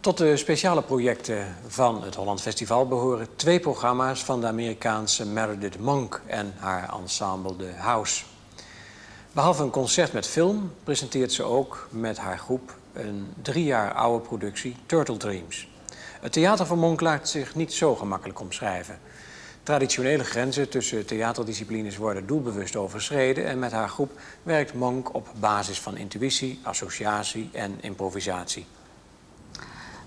Tot de speciale projecten van het Holland Festival behoren 2 programma's van de Amerikaanse Meredith Monk en haar ensemble de House. Behalve een concert met film presenteert ze ook met haar groep een 3 jaar oude productie, Turtle Dreams. Het theater van Monk laat zich niet zo gemakkelijk omschrijven. Traditionele grenzen tussen theaterdisciplines worden doelbewust overschreden en met haar groep werkt Monk op basis van intuïtie, associatie en improvisatie.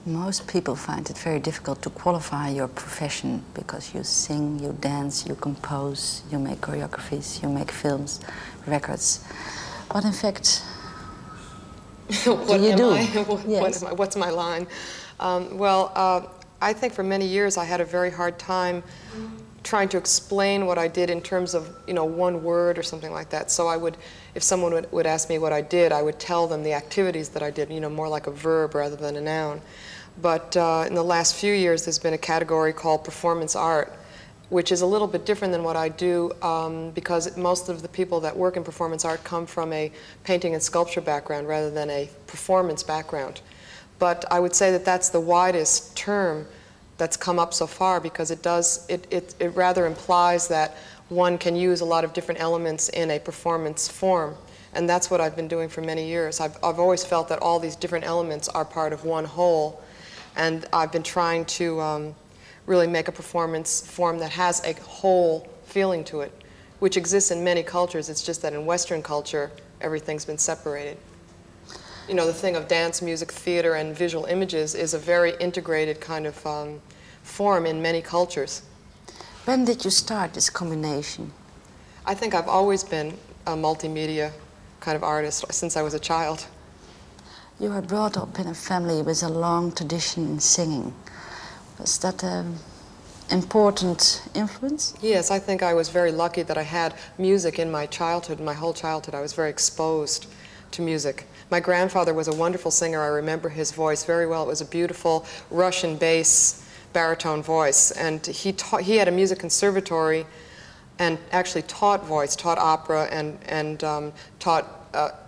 Most people find it very difficult to qualify your profession because you sing, you dance, you compose, you make choreographies, you make films, records. But in fact, what you do? Yes. What's my line? I think for many years I had a very hard time trying to explain what I did in terms of, one word or something like that. So I would, if someone would ask me what I did, I would tell them the activities that I did, more like a verb rather than a noun. But in the last few years, there's been a category called performance art, which is a little bit different than what I do because most of the people that work in performance art come from a painting and sculpture background rather than a performance background. But I would say that that's the widest term that's come up so far because it rather implies that one can use a lot of different elements in a performance form. And that's what I've been doing for many years. I've always felt that all these different elements are part of one whole. And I've been trying to really make a performance form that has a whole feeling to it, which exists in many cultures. It's just that in Western culture, everything's been separated. The thing of dance, music, theater, and visual images is a very integrated kind of form in many cultures. When did you start this combination? I think I've always been a multimedia kind of artist since I was a child. You were brought up in a family with a long tradition in singing. Was that an important influence? Yes, I think I was very lucky that I had music in my childhood. My whole childhood I was very exposed to music. My grandfather was a wonderful singer. I remember his voice very well. It was a beautiful Russian bass baritone voice. And he had a music conservatory and actually taught voice, taught opera, and taught,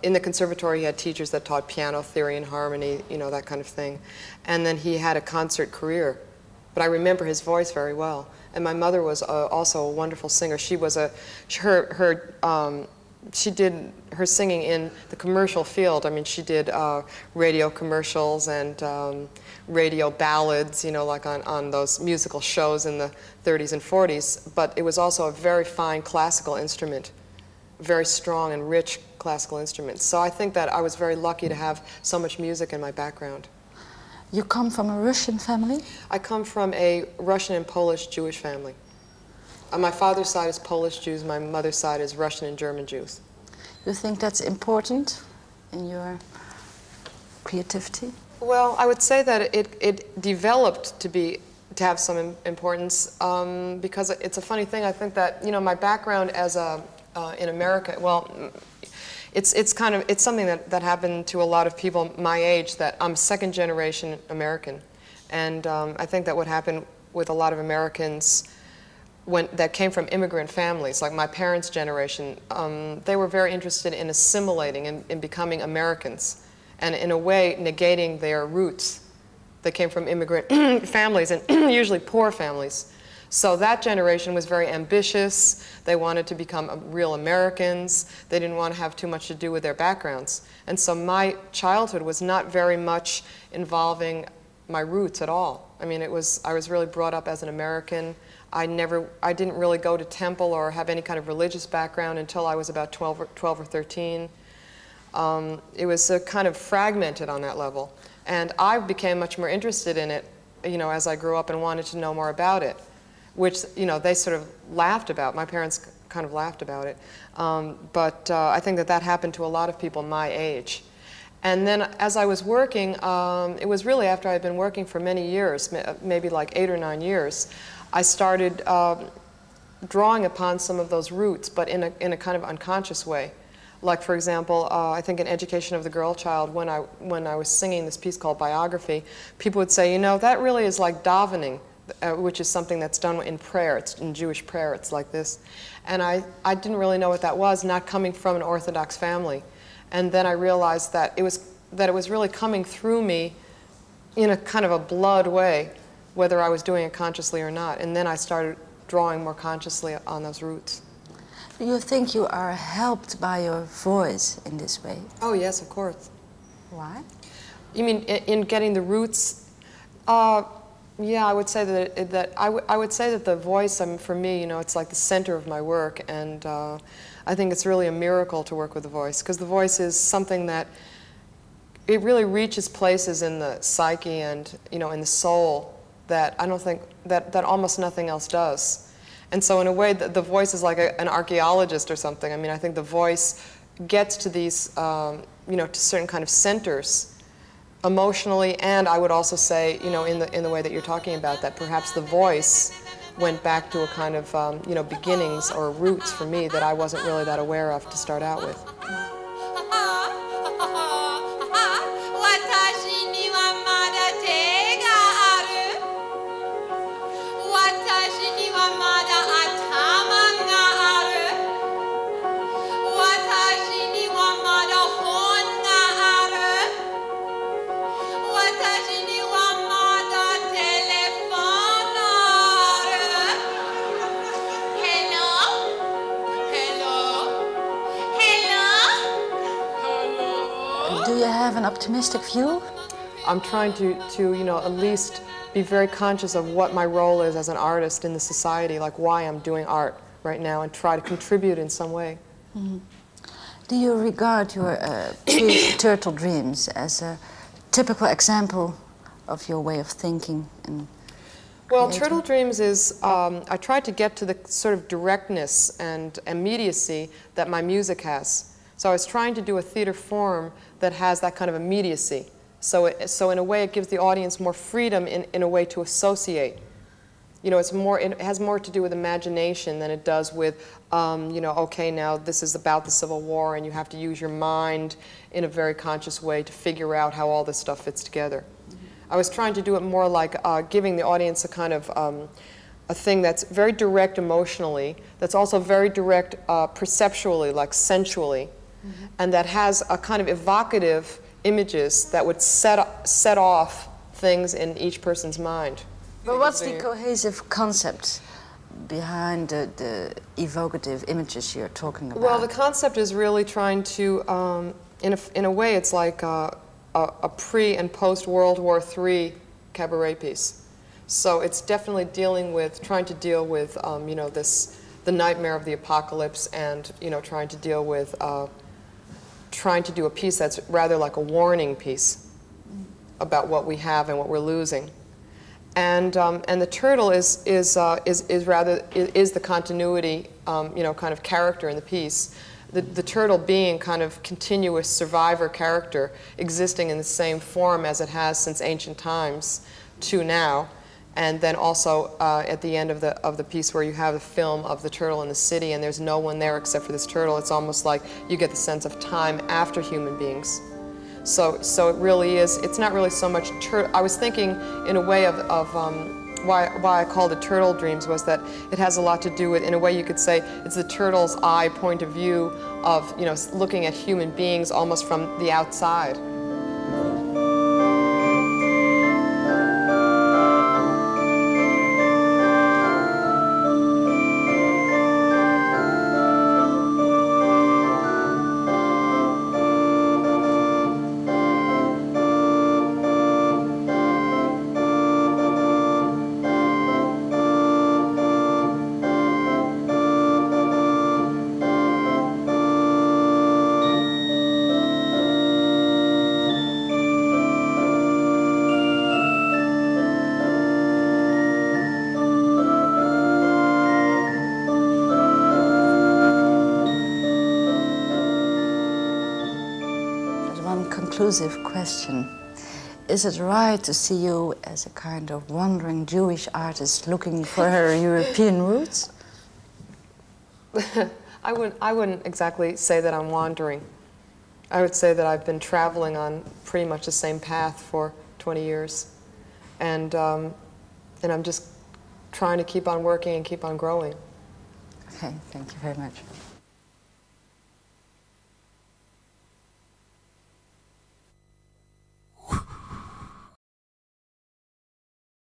in the conservatory he had teachers that taught piano theory and harmony, that kind of thing. And then he had a concert career. But I remember his voice very well. And my mother was also a wonderful singer. She was she did her singing in the commercial field. I mean, she did radio commercials and radio ballads, like on those musical shows in the 30s and 40s. But it was also a very fine classical instrument, very strong and rich classical instrument. So I think that I was very lucky to have so much music in my background. You come from a Russian family? I come from a Russian and Polish Jewish family. On my father's side is Polish Jews, my mother's side is Russian and German Jews. You think that's important in your creativity? Well, I would say that it developed to have some importance because it's a funny thing. I think that my background as in America, well, it's something that happened to a lot of people my age, that I'm second generation American, and I think that what happened with a lot of Americans that came from immigrant families, like my parents' generation, they were very interested in assimilating and in becoming Americans, and in a way negating their roots. They came from immigrant families, and usually poor families. So that generation was very ambitious. They wanted to become real Americans. They didn't want to have too much to do with their backgrounds. And so my childhood was not very much involving my roots at all. I mean, I was really brought up as an American. I didn't really go to temple or have any kind of religious background until I was about 12 or 13. It was kind of fragmented on that level. And I became much more interested in it, as I grew up and wanted to know more about it, which, they sort of laughed about. My parents kind of laughed about it. But I think that happened to a lot of people my age. And then as I was working, it was really after I had been working for many years, maybe like 8 or 9 years, I started drawing upon some of those roots, but in a kind of unconscious way. Like, for example, I think in Education of the Girl Child, when I was singing this piece called Biography, people would say, that really is like davening, which is something that's done in prayer. It's in Jewish prayer. It's like this. And I didn't really know what that was, not coming from an Orthodox family. And then I realized that it was really coming through me in a kind of a blood way, whether I was doing it consciously or not. And then I started drawing more consciously on those roots. Do you think you are helped by your voice in this way? Oh, yes, of course. Why? You mean in getting the roots? Yeah, I would say that I would say that the voice, for me, you know, it's like the center of my work, and I think it's really a miracle to work with the voice, because the voice is something that it really reaches places in the psyche and, you know, in the soul that I don't think that almost nothing else does. And so in a way, the voice is like an archaeologist or something. I mean, I think the voice gets to these, you know, to certain kind of centers emotionally, and I would also say, you know, in the way that you're talking about, that perhaps the voice went back to a kind of, you know, beginnings or roots for me that I wasn't really that aware of to start out with. Do you have an optimistic view? I'm trying to you know, at least be very conscious of what my role is as an artist in the society, like why I'm doing art right now, and try to contribute in some way. Mm-hmm. Do you regard your turtle dreams as a typical example of your way of thinking? Well, Turtle Dreams is, I tried to get to the sort of directness and immediacy that my music has. So I was trying to do a theater form that has that kind of immediacy. So in a way it gives the audience more freedom in a way to associate. You know, it has more to do with imagination than it does with, you know, okay, now this is about the Civil War and you have to use your mind in a very conscious way to figure out how all this stuff fits together. Mm-hmm. I was trying to do it more like giving the audience a kind of a thing that's very direct emotionally, that's also very direct perceptually, like sensually, mm-hmm. and that has a kind of evocative images that would set off things in each person's mind. But what's the cohesive concept behind the evocative images you're talking about? Well, the concept is really trying to, in a way, it's like a pre- and post-World War III cabaret piece. So it's definitely trying to deal with, you know, the nightmare of the apocalypse, and, you know, trying to deal with, trying to do a piece that's rather like a warning piece about what we have and what we're losing. And the turtle is the continuity, you know, kind of character in the piece. The turtle being kind of continuous survivor character, existing in the same form as it has since ancient times to now. And then also at the end of the piece, where you have the film of the turtle in the city, and there's no one there except for this turtle. It's almost like you get the sense of time after human beings. So it really is. It's not really so much turtle. I was thinking in a way of why I called it Turtle Dreams, was that it has a lot to do with, in a way you could say, it's the turtle's eye point of view of, you know, looking at human beings almost from the outside. Conclusive question. Is it right to see you as a kind of wandering Jewish artist looking for her European roots? I wouldn't exactly say that I'm wandering. I would say that I've been traveling on pretty much the same path for 20 years. And I'm just trying to keep on working and keep on growing. Okay, thank you very much.